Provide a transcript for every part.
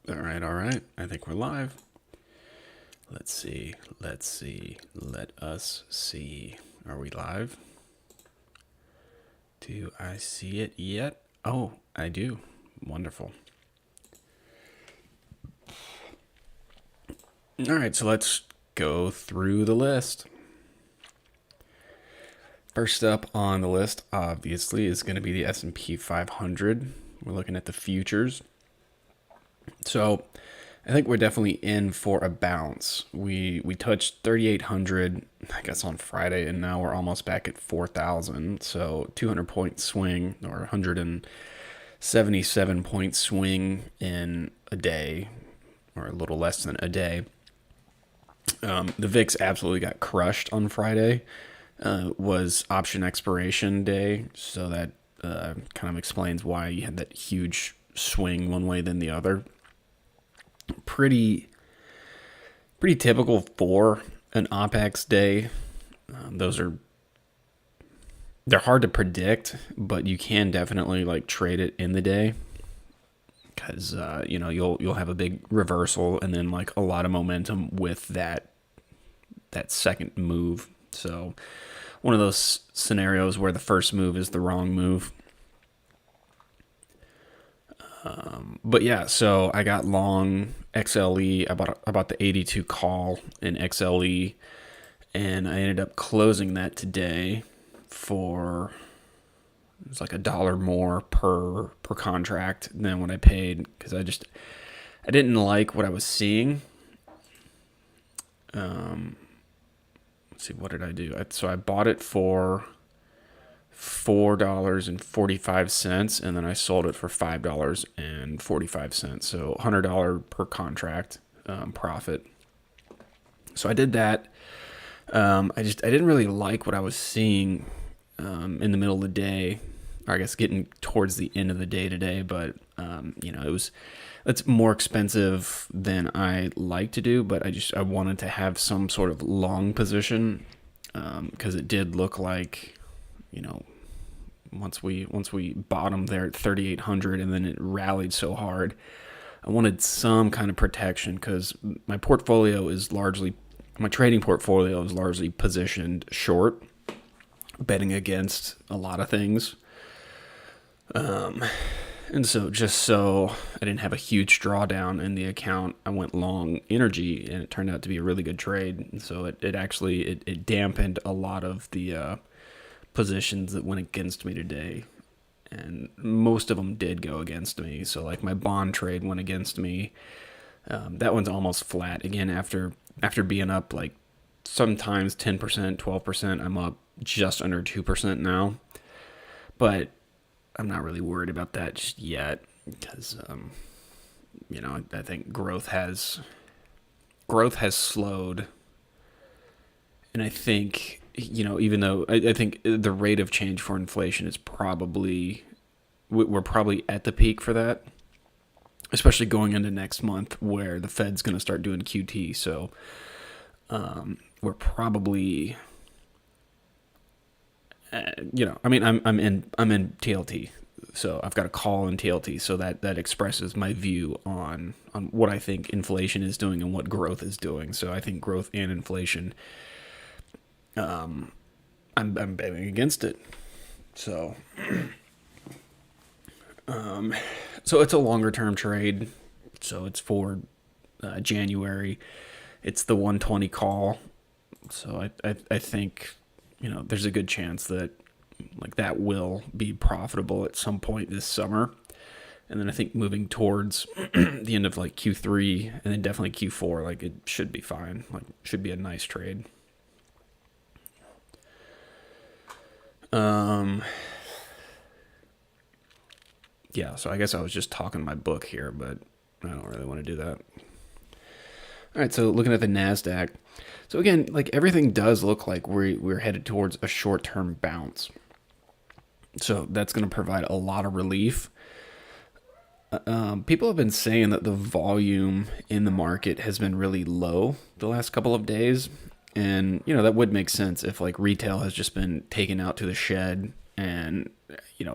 All right, all right. I think we're live. Let's see. Let us see. Are we live? Do I see it yet? Oh, I do. Wonderful. All right, so let's go through the list. First up on the list, obviously, is going to be the S&P 500. We're looking at the futures. So I think we're definitely in for a bounce. We touched 3,800, I guess, on Friday, and now we're almost back at 4,000. So 200-point swing, or 177-point swing in a day, or a little less than a day. The VIX absolutely got crushed on Friday. Was option expiration day, so that kind of explains why you had that huge swing one way than the other. Pretty typical for an OPEX day. They're hard to predict, but you can definitely like trade it in the day because you'll have a big reversal and then like a lot of momentum with that second move. So one of those scenarios where the first move is the wrong move. But yeah, so I got long XLE about the 82 call in XLE, and I ended up closing that today for it was like $1 more per contract than what I paid because I didn't like what I was seeing. Let's see, what did I do? So I bought it for $4.45, and then I sold it for $5.45. So $100 per contract profit. So I did that. I didn't really like what I was seeing in the middle of the day, or I guess getting towards the end of the day today. But it's more expensive than I like to do. But I wanted to have some sort of long position because it did look like, once we bottomed there at 3,800 and then it rallied so hard, I wanted some kind of protection because my trading portfolio is largely positioned short, betting against a lot of things. And so just so I didn't have a huge drawdown in the account, I went long energy, and it turned out to be a really good trade. And so it actually dampened a lot of the positions that went against me today, and most of them did go against me. So like my bond trade went against me. That one's almost flat again after being up like sometimes 10%, 12%. I'm up just under 2% now, but I'm not really worried about that just yet because I think growth has slowed, and I think even though I think the rate of change for inflation is we're probably at the peak for that, especially going into next month where the Fed's going to start doing QT. So we're probably, I'm in TLT, so I've got a call in TLT, so that expresses my view on what I think inflation is doing and what growth is doing. So I think growth and inflation, I'm betting against it. So, so it's a longer term trade. So it's for January. It's the 120 call. So I think there's a good chance that like that will be profitable at some point this summer. And then I think moving towards the end of like Q3 and then definitely Q4, like it should be fine. Like should be a nice trade. Yeah, so I guess I was just talking my book here, but I don't really want to do that. All right, so looking at the NASDAQ. So again, like everything does look like we're headed towards a short-term bounce. So that's going to provide a lot of relief. People have been saying that the volume in the market has been really low the last couple of days. And, that would make sense if like retail has just been taken out to the shed. And,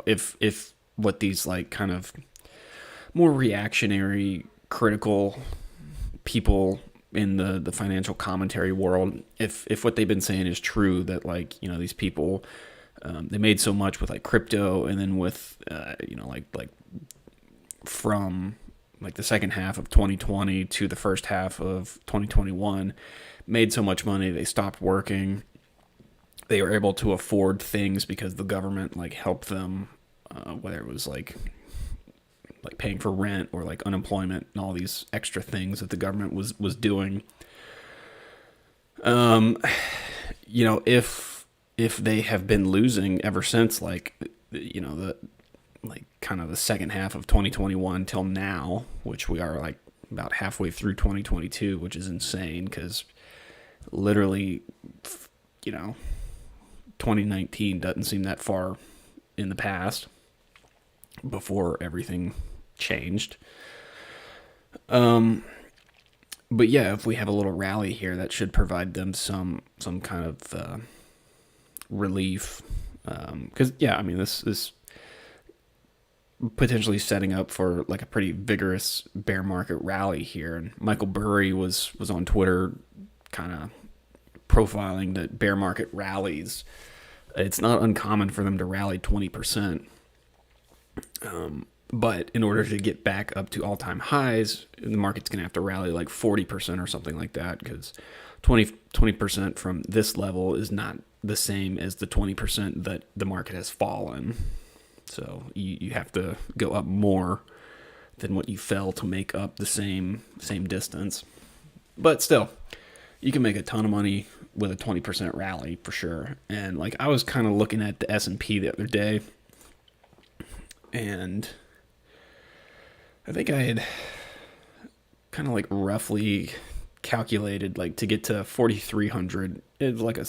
if what these like kind of more reactionary critical people in the financial commentary world, if what they've been saying is true, that like, you know, these people, they made so much with like crypto, and then with you know, like from like the second half of 2020 to the first half of 2021, made so much money they stopped working. They were able to afford things because the government like helped them, whether it was like paying for rent or like unemployment and all these extra things that the government was doing. You know, if they have been losing ever since, like, you know, the like kind of the second half of 2021 till now, which we are like about halfway through 2022, which is insane because literally, you know, 2019 doesn't seem that far in the past before everything changed. But yeah, if we have a little rally here, that should provide them some kind of relief. Because yeah, I mean, this is potentially setting up for like a pretty vigorous bear market rally here. And Michael Burry was on Twitter, kind of profiling that bear market rallies, it's not uncommon for them to rally 20%. But in order to get back up to all-time highs, the market's going to have to rally like 40% or something like that, because 20% from this level is not the same as the 20% that the market has fallen. So you have to go up more than what you fell to make up the same distance. But still, you can make a ton of money with a 20% rally for sure. And like, I was kind of looking at the S&P the other day, and I think I had kind of like roughly calculated like to get to 4,300. It's like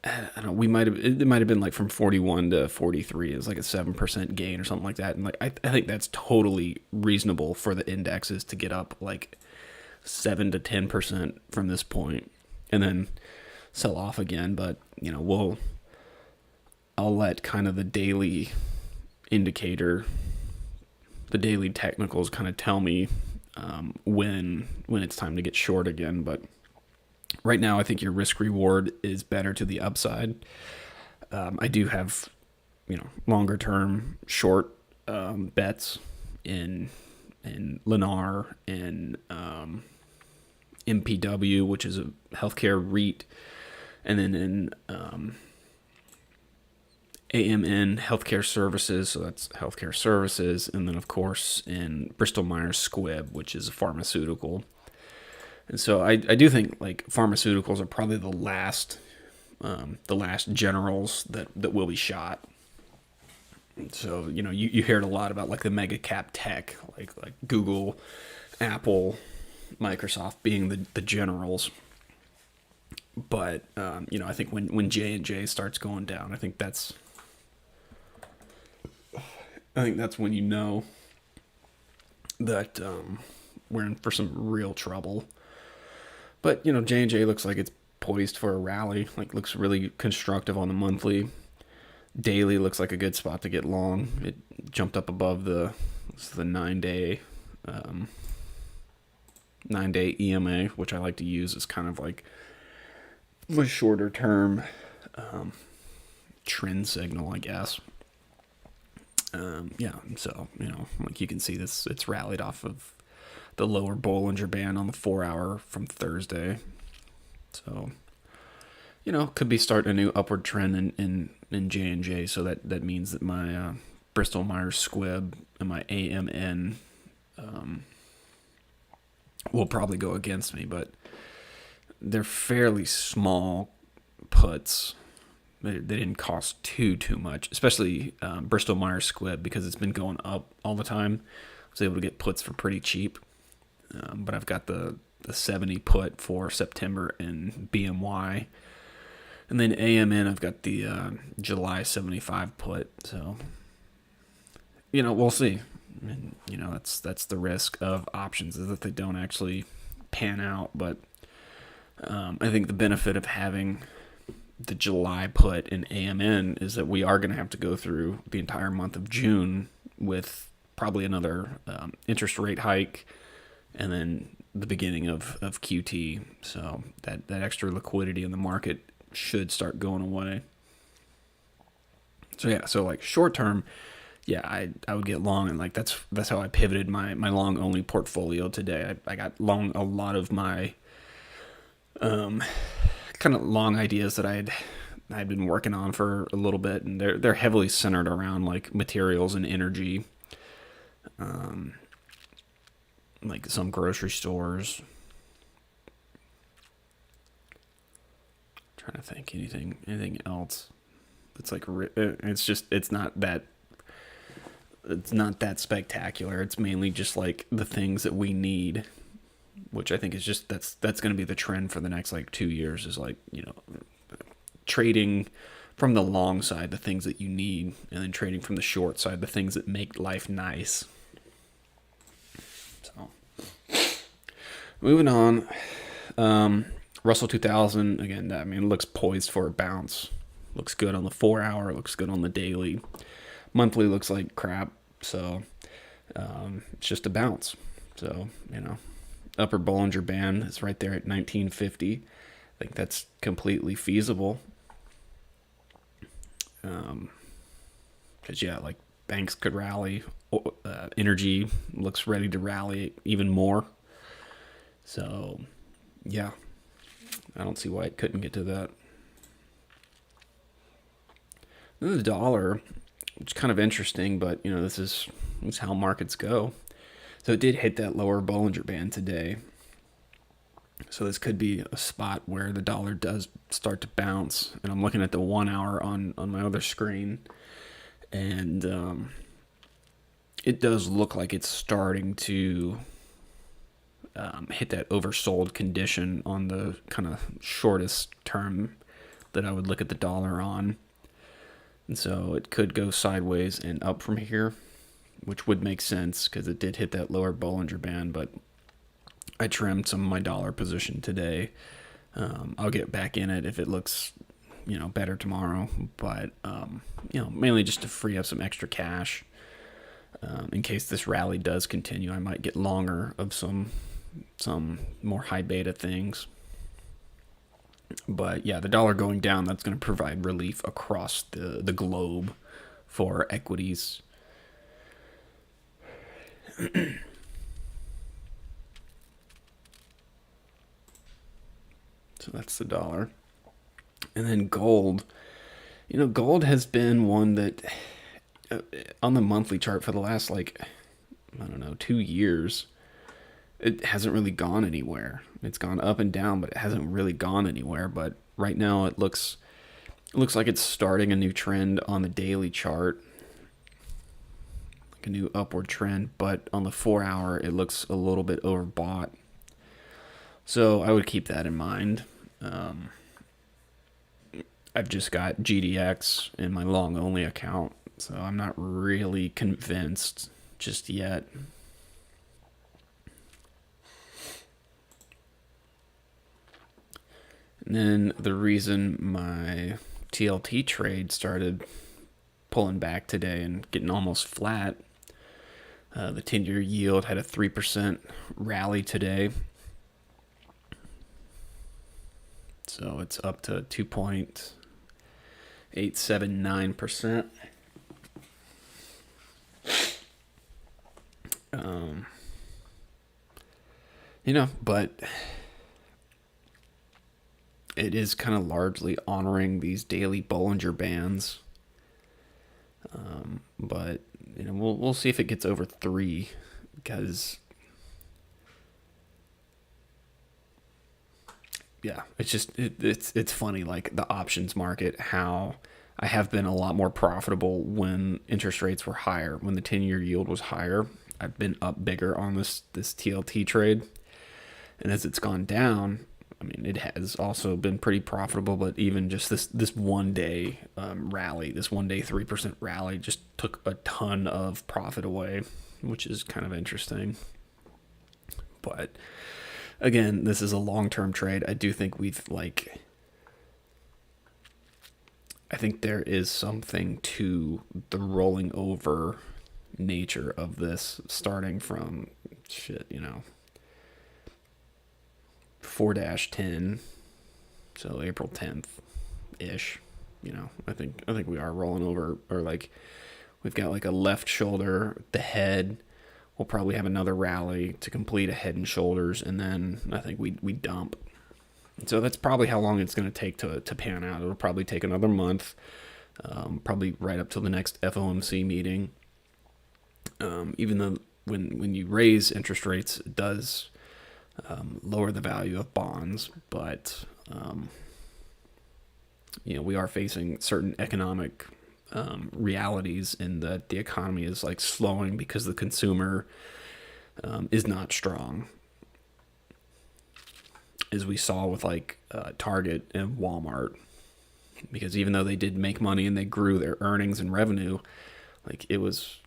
I don't know. It might have been like from 41 to 43. It was like a 7% gain or something like that. And like, I think that's totally reasonable for the indexes to get up like 7 to 10% from this point and then sell off again. But you know, I'll let kind of the daily indicator, the daily technicals kind of tell me when it's time to get short again. But right now, I think your risk reward is better to the upside. I do have, you know, longer term short bets in Lennar, in MPW, which is a healthcare REIT, and then in AMN Healthcare Services, so that's healthcare services, and then of course in Bristol Myers Squibb, which is a pharmaceutical. And so I do think like pharmaceuticals are probably the last generals that will be shot. So, you know, you hear it a lot about like the mega cap tech, like Google, Apple, Microsoft being the generals. But you know, I think when J&J starts going down, I think that's when you know that we're in for some real trouble. But you know, J&J looks like it's poised for a rally. Like, looks really constructive on the monthly. Daily looks like a good spot to get long. It jumped up above the 9-day 9-day EMA, which I like to use as kind of like a shorter term trend signal, I guess. Yeah, so, you know, like you can see this, it's rallied off of the lower Bollinger Band on the 4-hour from Thursday. So, you know, could be starting a new upward trend in J&J. So that means that my Bristol Myers Squibb and my AMN will probably go against me, but they're fairly small puts. They didn't cost too much, especially Bristol Myers Squibb, because it's been going up all the time. I was able to get puts for pretty cheap. But I've got the 70 put for September in BMY. And then AMN, I've got the July 75 put. So, you know, we'll see. And, you know, that's the risk of options, is that they don't actually pan out. But I think the benefit of having the July put in AMN is that we are going to have to go through the entire month of June with probably another interest rate hike, and then the beginning of QT. So that extra liquidity in the market should start going away. So yeah, so like short term, yeah, I would get long, and like that's how I pivoted my long only portfolio today. I got long a lot of my kind of long ideas that I'd been working on for a little bit, and they're heavily centered around like materials and energy, like some grocery stores. Trying to think anything else. It's like it's just it's not that spectacular. It's mainly just like the things that we need, which I think is just that's going to be the trend for the next like 2 years. Is like trading from the long side the things that you need, and then trading from the short side the things that make life nice. So moving on, Russell 2000 again. I mean, it looks poised for a bounce. Looks good on the 4 hour. Looks good on the daily. Monthly looks like crap. So it's just a bounce. So upper Bollinger Band is right there at 1950. I think that's completely feasible. Because yeah, like banks could rally. Energy looks ready to rally even more. So yeah, I don't see why it couldn't get to that. Then the dollar, which is kind of interesting, but this is how markets go. So it did hit that lower Bollinger Band today. So this could be a spot where the dollar does start to bounce. And I'm looking at the 1 hour on my other screen, and it does look like it's starting to hit that oversold condition on the kind of shortest term that I would look at the dollar on. And so it could go sideways and up from here, which would make sense because it did hit that lower Bollinger Band, but I trimmed some of my dollar position today. I'll get back in it if it looks, better tomorrow, but, mainly just to free up some extra cash. In case this rally does continue, I might get longer of some more high beta things. But yeah, the dollar going down, that's going to provide relief across the globe for equities. So that's the dollar. And then gold. Gold has been one that on the monthly chart for the last 2 years, it hasn't really gone anywhere. It's gone up and down, but it hasn't really gone anywhere. But right now it looks like it's starting a new trend on the daily chart, like a new upward trend. But on the 4 hour, it looks a little bit overbought. So I would keep that in mind. I've just got GDX in my long only account, so I'm not really convinced just yet. And then the reason my TLT trade started pulling back today and getting almost flat, the 10-year yield had a 3% rally today. So it's up to 2.879%. But it is kind of largely honoring these daily Bollinger Bands. But we'll see if it gets over 3, because yeah, it's just it's funny, like the options market, how I have been a lot more profitable when interest rates were higher. When the 10-year yield was higher, I've been up bigger on this TLT trade. And as it's gone down, I mean, it has also been pretty profitable, but even just this 1 day rally, this 1 day 3% rally just took a ton of profit away, which is kind of interesting. But again, this is a long-term trade. I do think I think there is something to the rolling over nature of this, starting from 4-10, so April 10th ish. I think we are rolling over, or like we've got like a left shoulder, the head. We'll probably have another rally to complete a head and shoulders, and then I think we dump. So that's probably how long it's going to take to pan out. It'll probably take another month, probably right up till the next FOMC meeting. Even though when you raise interest rates, it does lower the value of bonds, but we are facing certain economic realities in that the economy is like slowing because the consumer is not strong, as we saw with like Target and Walmart. Because even though they did make money and they grew their earnings and revenue, like it was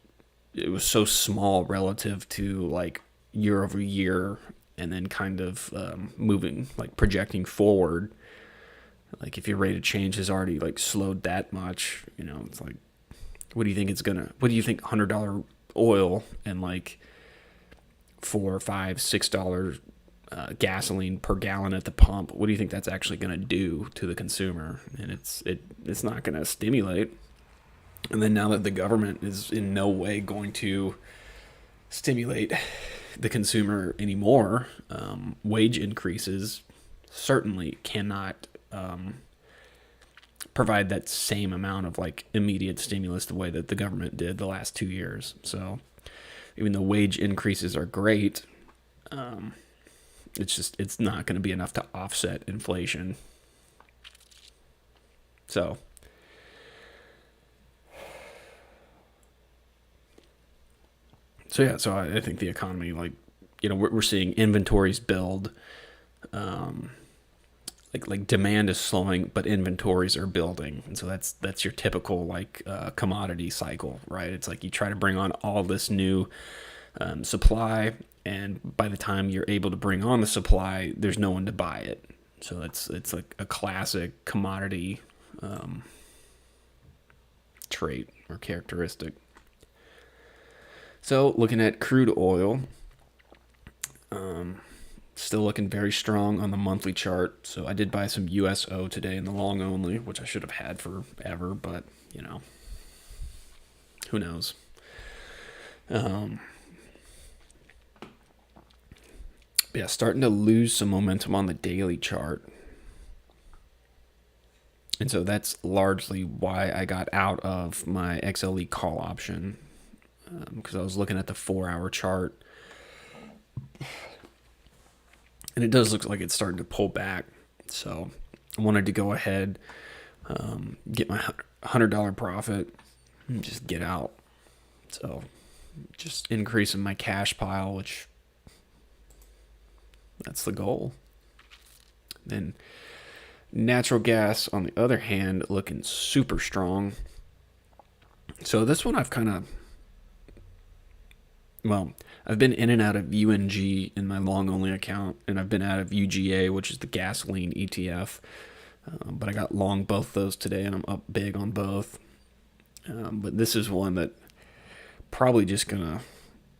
so small relative to like year over year, and then kind of moving, like projecting forward. Like if your rate of change has already like slowed that much, it's like, what do you think $100 oil and like $4, $5, $6 gasoline per gallon at the pump, what do you think that's actually going to do to the consumer? And it's not going to stimulate. And then now that the government is in no way going to stimulate the consumer anymore, wage increases certainly cannot provide that same amount of like immediate stimulus the way that the government did the last 2 years. So even though wage increases are great, it's not going to be enough to offset inflation. So I think the economy, like, we're seeing inventories build. Like demand is slowing, but inventories are building, and so that's your typical like commodity cycle, right? It's like you try to bring on all this new supply, and by the time you're able to bring on the supply, there's no one to buy it. So it's like a classic commodity trait or characteristic. So looking at crude oil, still looking very strong on the monthly chart. So I did buy some USO today in the long only, which I should have had forever, but who knows? Yeah, starting to lose some momentum on the daily chart. And so that's largely why I got out of my XLE call option, because I was looking at the 4-hour chart, and it does look like it's starting to pull back. So I wanted to go ahead, get my $100 profit, and just get out. So just increasing my cash pile, which that's the goal. Then natural gas, on the other hand, looking super strong. So this one I've been in and out of UNG in my long only account, and I've been out of UGA, which is the gasoline ETF. But I got long both those today, and I'm up big on both. But this is one that probably we're gonna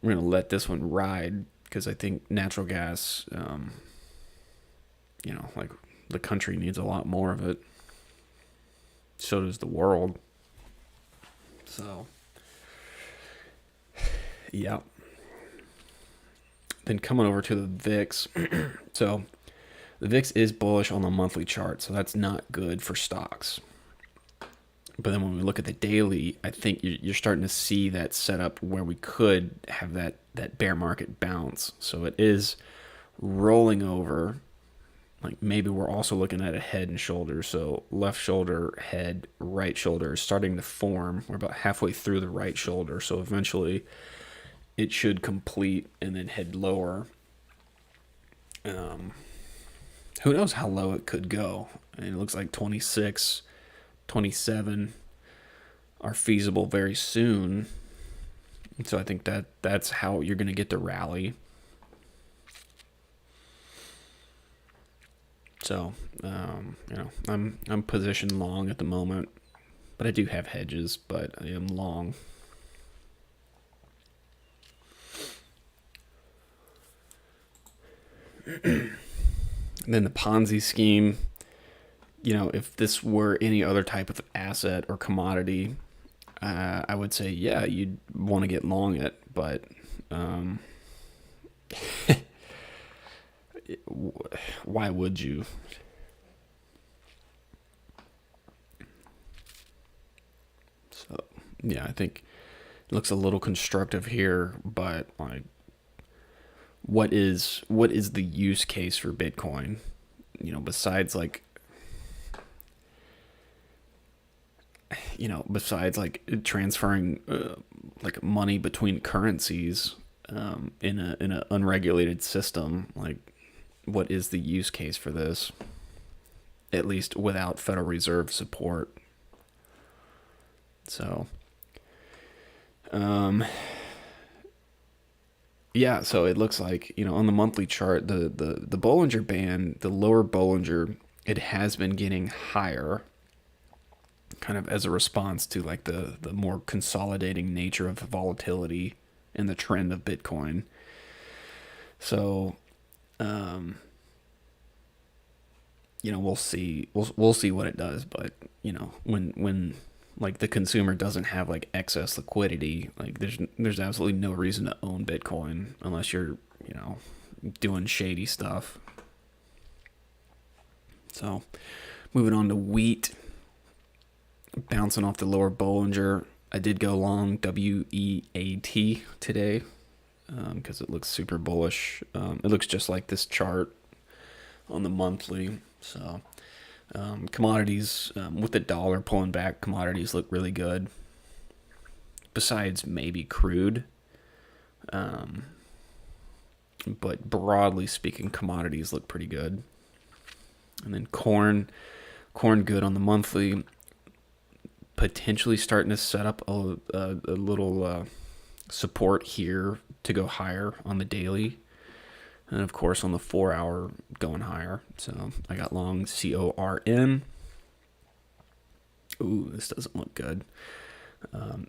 let this one ride, because I think natural gas, like the country needs a lot more of it. So does the world. So, yeah. Then coming over to the VIX. So the VIX is bullish on the monthly chart, so that's not good for stocks. But then when we look at the daily, I think you're starting to see that setup where we could have that bear market bounce. So it is rolling over. Like maybe we're also looking at a head and shoulders. So left shoulder, head, right shoulder is starting to form. We're about halfway through the right shoulder. So eventually it should complete and then head lower. Who knows how low it could go? And it looks like 26, 27 are feasible very soon. So I think that's how you're going to get the rally. So, I'm positioned long at the moment, but I do have hedges, but I am long. And then the Ponzi scheme, if this were any other type of asset or commodity, I would say, yeah, you'd want to get long it, but um, why would you? So, yeah, I think it looks a little constructive here, but like, what is the use case for Bitcoin? Besides like besides like transferring like money between currencies in a unregulated system, like what is the use case for this? At least without Federal Reserve support. So, um, yeah. So it looks like on the monthly chart, the Bollinger Band, the lower Bollinger, it has been getting higher, kind of as a response to like the more consolidating nature of the volatility and the trend of Bitcoin. So, um, we'll see. We'll see what it does. But when like the consumer doesn't have like excess liquidity, like there's absolutely no reason to own Bitcoin unless you're doing shady stuff. So, moving on to wheat, bouncing off the lower Bollinger. I did go long WEAT today because it looks super bullish. It looks just like this chart on the monthly. So commodities, with the dollar pulling back, commodities look really good. Besides maybe crude, um, but broadly speaking, commodities look pretty good. And then corn good on the monthly. Potentially starting to set up a little support here to go higher on the daily. And of course, on the 4 hour, going higher. So I got long CORN. Ooh, this doesn't look good.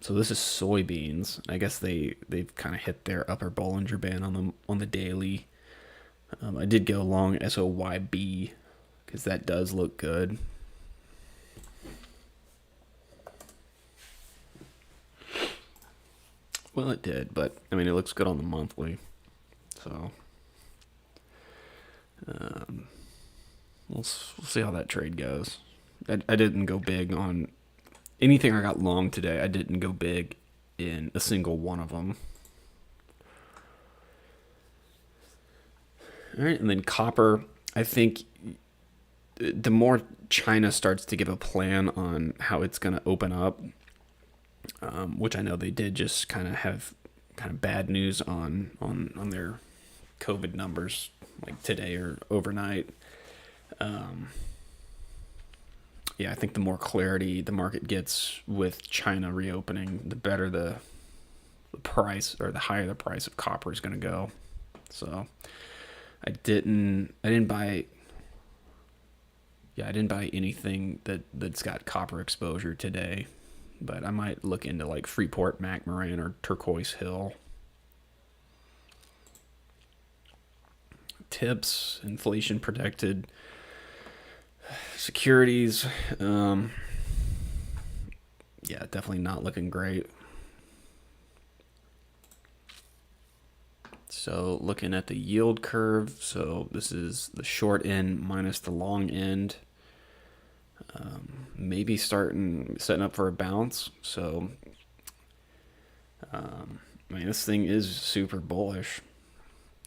So this is soybeans. I guess they've kind of hit their upper Bollinger Band on the daily. I did go long SOYB because that does look good. Well, it did, but I mean, it looks good on the monthly. So um, we'll see how that trade goes. I didn't go big on anything I got long today. I didn't go big in a single one of them. All right, and then copper. I think the more China starts to give a plan on how it's going to open up, which I know they did just kind of have kind of bad news on their COVID numbers like today or overnight. Um, yeah, I think the more clarity the market gets with China reopening, the better the price or the higher the price of copper is going to go. So I didn't buy anything that's got copper exposure today, but I might look into like Freeport McMoran or Turquoise Hill. Tips, inflation protected securities. Yeah, definitely not looking great. So looking at the yield curve, so this is the short end minus the long end. Maybe setting up for a bounce. So, I mean, this thing is super bullish,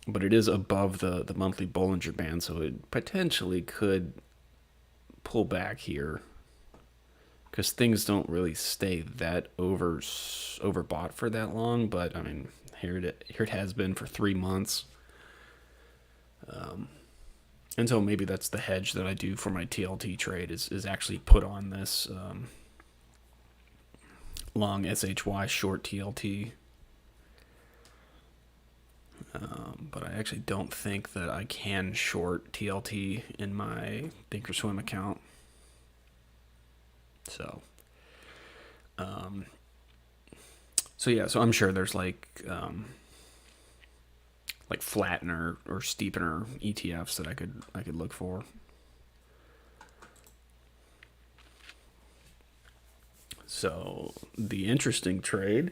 but it is above the monthly Bollinger Band, so it potentially could pull back here because things don't really stay that overbought for that long. But I mean, here it has been for 3 months. And so maybe that's the hedge that I do for my TLT trade is actually put on this long SHY, short TLT. But I actually don't think that I can short TLT in my Thinkorswim account. So, so yeah, so I'm sure there's like like flattener or steepener ETFs that I could look for. So the interesting trade,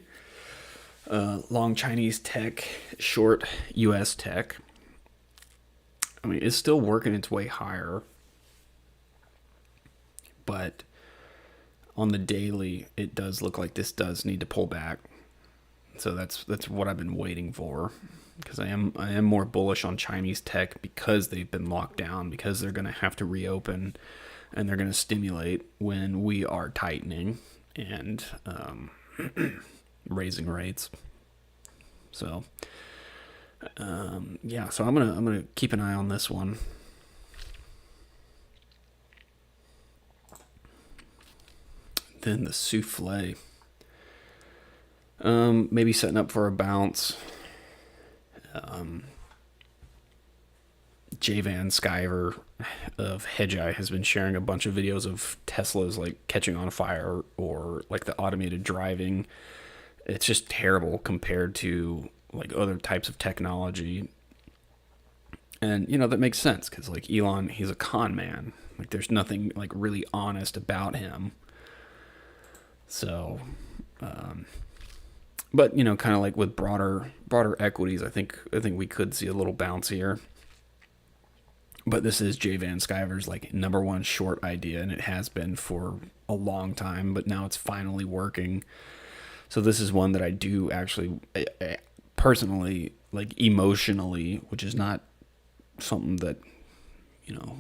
long Chinese tech, short US tech. I mean, it's still working its way higher, but on the daily, it does look like this does need to pull back. So that's what I've been waiting for, because I am more bullish on Chinese tech because they've been locked down, because they're going to have to reopen, and they're going to stimulate when we are tightening and raising rates. So yeah, so I'm gonna keep an eye on this one. Then the souffle. Maybe setting up for a bounce. Van Sciver of Hedgeye has been sharing a bunch of videos of Teslas like catching on fire, or like the automated driving. It's just terrible compared to like other types of technology. And that makes sense, because like Elon, he's a con man. Like there's nothing like really honest about him. So but kind of like with broader equities, I think we could see a little bounce here. But this is Van Sciver's like number one short idea, and it has been for a long time, but now it's finally working. So this is one that I do actually personally, like emotionally, which is not something that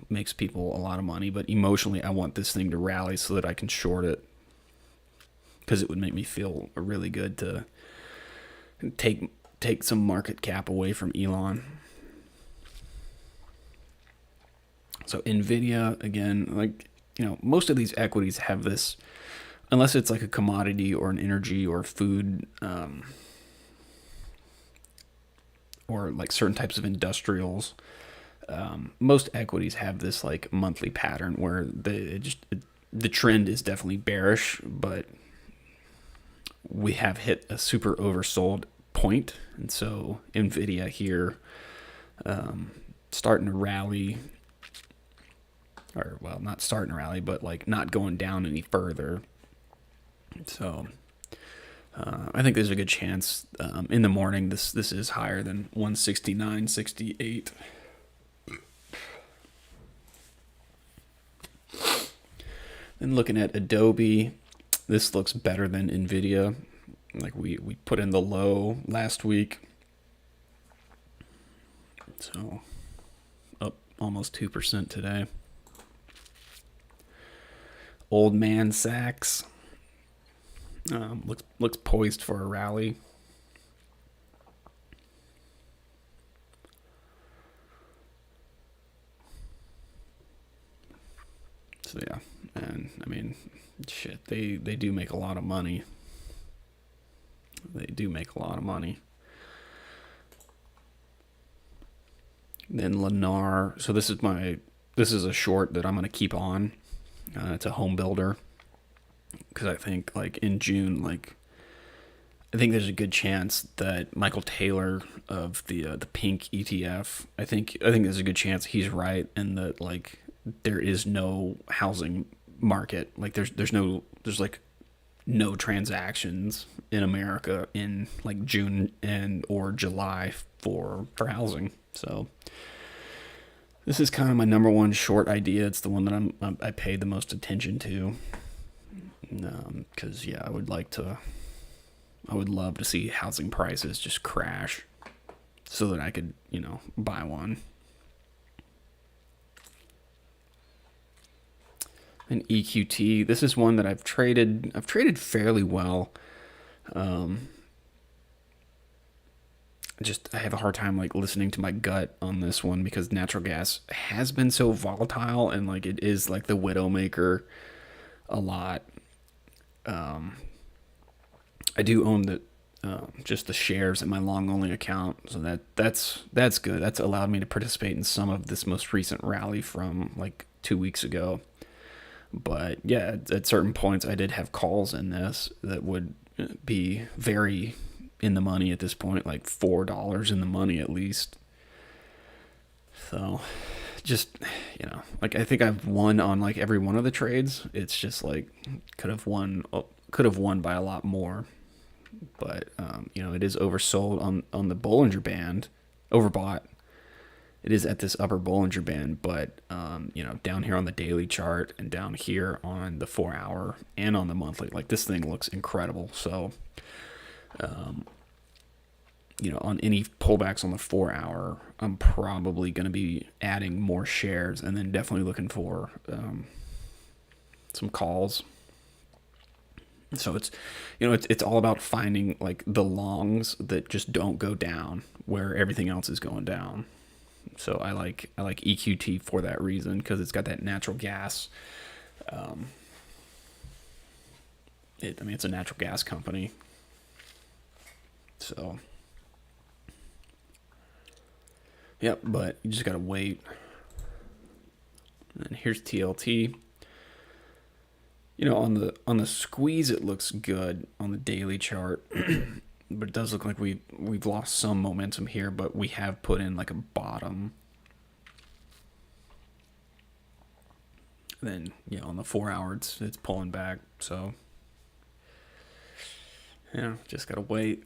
makes people a lot of money, but emotionally I want this thing to rally so that I can short it, because it would make me feel really good to take some market cap away from Elon. So Nvidia, again, like most of these equities have this, unless it's like a commodity or an energy or food, or like certain types of industrials. Most equities have this like monthly pattern where the trend is definitely bearish, but we have hit a super oversold point, and so Nvidia here starting to rally, or well, not starting to rally, but like not going down any further. So I think there's a good chance in the morning this is higher than 169.68. Then looking at Adobe, this looks better than Nvidia. Like we put in the low last week, so up almost 2% today. Goldman Sachs looks poised for a rally. So yeah, and I mean, shit, they do make a lot of money. They do make a lot of money. Then Lennar. So this is a short that I'm going to keep on. It's a home builder, because I think like in June, like I think there's a good chance that Michael Taylor of the pink ETF, I think there's a good chance he's right, and that like there is no housing market. Like there's like no transactions in America in like June and or July for housing. So this is kind of my number one short idea. It's the one that I pay the most attention to, because yeah, I would love to see housing prices just crash so that I could buy one. And EQT, this is one that I've traded fairly well. I have a hard time like listening to my gut on this one, because natural gas has been so volatile, and like it is like the widowmaker a lot. I do own just the shares in my long only account, so that's good. That's allowed me to participate in some of this most recent rally from like 2 weeks ago. But yeah, at certain points I did have calls in this that would be very in the money at this point, like $4 in the money at least. So just, like I think I've won on like every one of the trades. It's just like could have won by a lot more, but it is oversold on the Bollinger Band, overbought. It is at this upper Bollinger Band, but down here on the daily chart and down here on the 4 hour and on the monthly, like this thing looks incredible. So, on any pullbacks on the 4 hour, I'm probably going to be adding more shares, and then definitely looking for some calls. So it's all about finding like the longs that just don't go down where everything else is going down. So I like EQT for that reason, because it's got that natural gas. It's a natural gas company. So, yep, but you just gotta wait. And here's TLT. On the squeeze, it looks good on the daily chart. But it does look like we've lost some momentum here, but we have put in like a bottom. Then on the 4 hour, it's pulling back. So just gotta wait.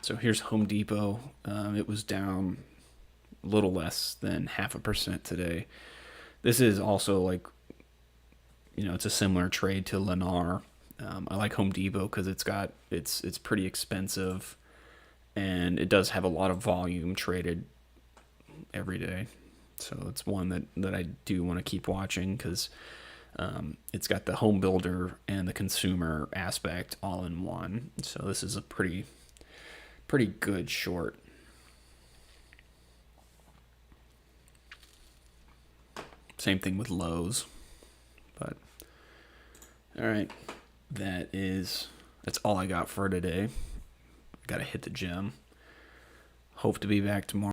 So here's Home Depot. It was down a little less than 0.5% today. This is also like, it's a similar trade to Lennar. I like Home Depot because it's pretty expensive, and it does have a lot of volume traded every day. So it's one that I do want to keep watching, because it's got the home builder and the consumer aspect all in one. So this is a pretty good short. Same thing with Lowe's. But all right. That's all I got for today. Gotta hit the gym. Hope to be back tomorrow.